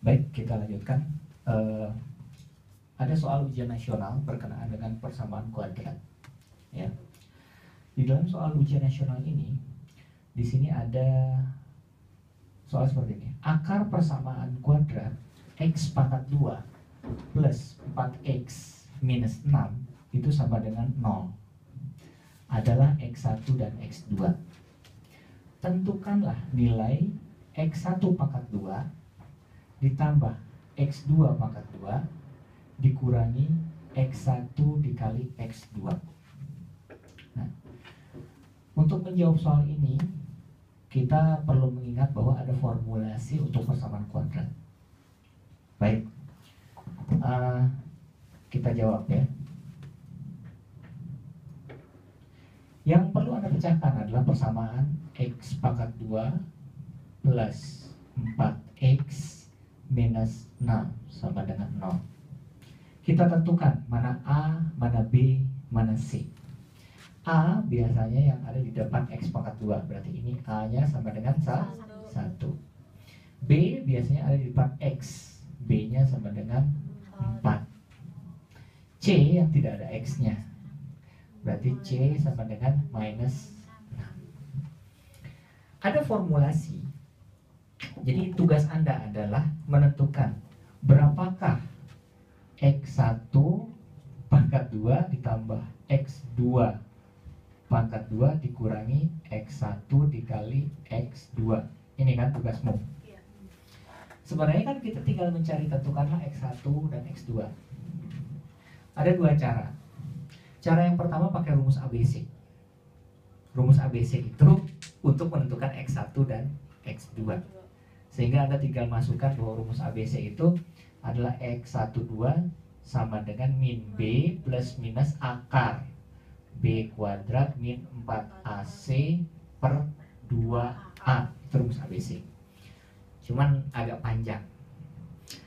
Baik, kita lanjutkan. Ada soal ujian nasional berkenaan dengan persamaan kuadrat. Ya. Di dalam soal ujian nasional ini, di sini ada soal seperti ini. Akar persamaan kuadrat x pangkat 2 plus 4x minus 6 itu sama dengan 0 adalah x1 dan x2. Tentukanlah nilai x1 pangkat 2 ditambah x2 pangkat 2 dikurangi x1 dikali x2. Nah, untuk menjawab soal ini kita perlu mengingat bahwa ada formulasi untuk persamaan kuadrat. Baik, kita jawab ya. Yang perlu Anda pecahkan adalah persamaan x pangkat 2 plus 4x minus 6 sama dengan 0. Kita tentukan mana A, mana B, mana C. A biasanya yang ada di depan x pangkat 2, berarti ini A-nya sama dengan 1. B biasanya ada di depan x, B-nya sama dengan 4. C yang tidak ada x-nya, berarti C sama dengan minus 6. Ada formulasi. Jadi tugas Anda adalah menentukan berapakah x1 pangkat 2 ditambah x2 pangkat 2 dikurangi x1 dikali x2. Ini kan tugasmu. Sebenarnya kan kita tinggal mencari tentukanlah x1 dan x2. Ada dua cara. Cara yang pertama pakai rumus ABC. Rumus ABC itu untuk menentukan x1 dan x2. Sehingga Anda tinggal masukkan bahwa rumus ABC itu adalah x12 sama dengan min B plus minus akar B kuadrat min 4AC per 2A. Itu rumus ABC. Cuman agak panjang.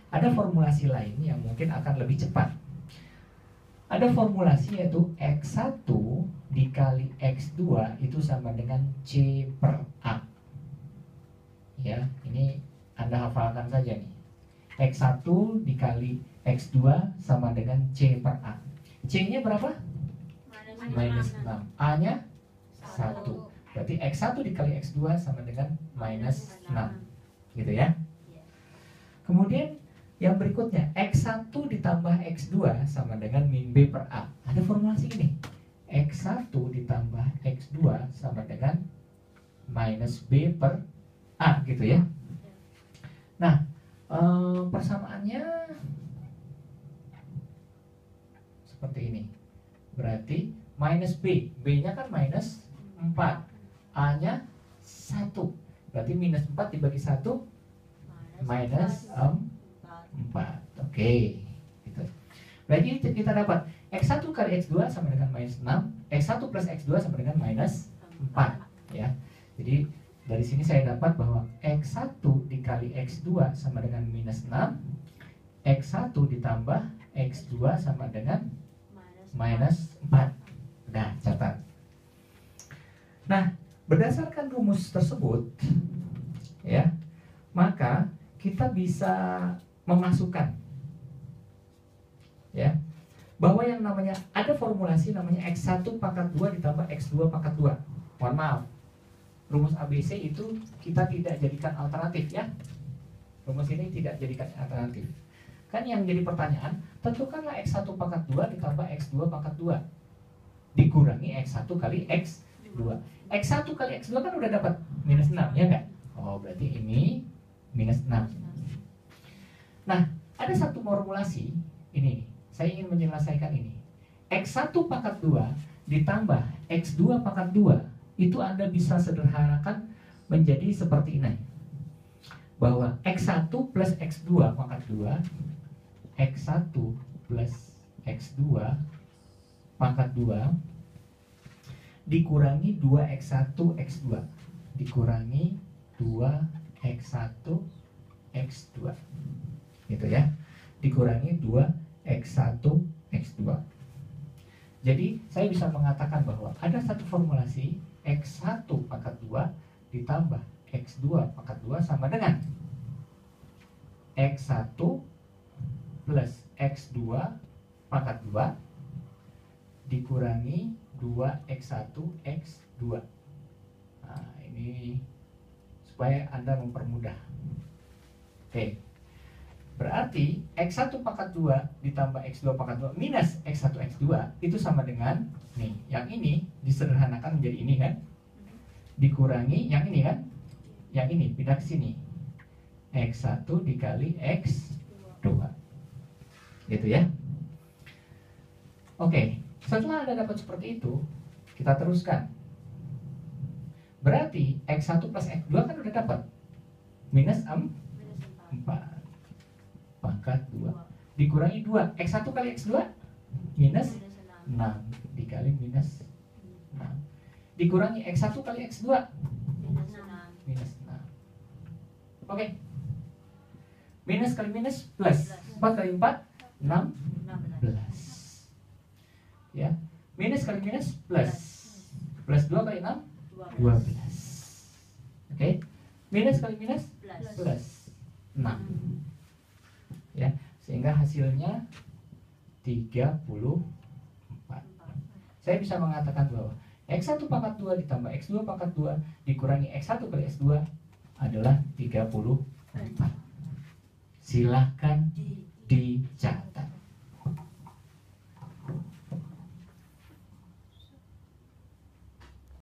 Ada formulasi lain yang mungkin akan lebih cepat. Ada formulasi yaitu x1 dikali x2 itu sama dengan C per A. Ya, ini Anda hafalkan saja nih. X1 dikali X2 sama dengan C per A. C-nya berapa? Minus 6. A-nya 1. Berarti X1 dikali X2 sama dengan minus 6. Gitu ya. Kemudian yang berikutnya, X1 ditambah X2 sama dengan min B per A. Ada formulasi ini. X1 ditambah X2 sama dengan minus B per A, gitu ya. Nah, persamaannya seperti ini. Berarti minus B, B-nya kan minus 4, A-nya 1. Berarti minus 4 dibagi 1 minus 4. Oke, gitu. Berarti kita dapat X1 kali X2 sama dengan minus 6, X1 plus X2 sama dengan minus 4, ya. Jadi dari sini saya dapat bahwa X1 dikali X2 sama dengan minus 6, X1 ditambah X2 sama dengan minus 4. Nah, catat. Nah, berdasarkan rumus tersebut, ya, maka kita bisa memasukkan, ya, bahwa yang namanya ada formulasi namanya X1 pangkat 2 ditambah X2 pangkat 2. Mohon maaf, rumus ABC itu kita tidak jadikan alternatif, ya. Rumus ini tidak jadikan alternatif. Kan yang jadi pertanyaan, tentukanlah X1 pangkat 2 ditambah X2 pangkat 2 dikurangi X1 kali X2. X1 kali X2 kan udah dapat minus 6, ya enggak? Oh, berarti ini minus 6. Nah, ada satu formulasi ini. Saya ingin menyelesaikan ini. X1 pangkat 2 ditambah X2 pangkat 2 itu Anda bisa sederhanakan menjadi seperti ini. Bahwa X1 plus X2 pangkat 2, X1 plus X2 pangkat 2 dikurangi 2X1 X2 dikurangi 2X1 X2, gitu ya, dikurangi 2X1 X2. Jadi saya bisa mengatakan bahwa ada satu formulasi X1 pangkat 2 ditambah X2 pangkat 2 sama dengan X1 plus X2 pangkat 2 dikurangi 2X1 X2. Nah, ini supaya Anda mempermudah. Oke. Berarti X1 pangkat 2 ditambah X2 pangkat 2 minus X1 X2 itu sama dengan nih, yang ini disederhanakan menjadi ini kan, dikurangi yang ini kan, yang ini pindah ke sini, X1 dikali X2 gitu ya. Oke, setelah Anda dapat seperti itu, kita teruskan. Berarti X1 plus X2 kan udah dapat minus 4 pangkat 2 dikurangi 2 X1 kali X2 minus 6 dikali minus 6 dikurangi X1 kali X2 minus 6. Oke. Minus kali minus plus 4 kali 4 16 ya. Minus kali minus plus 2 kali 6 12. Oke. Minus kali minus plus 6 ya, sehingga hasilnya 34. Saya bisa mengatakan bahwa X1 pangkat 2 ditambah X2 pangkat 2 dikurangi X1 kali X2 adalah 34. Silahkan dicari.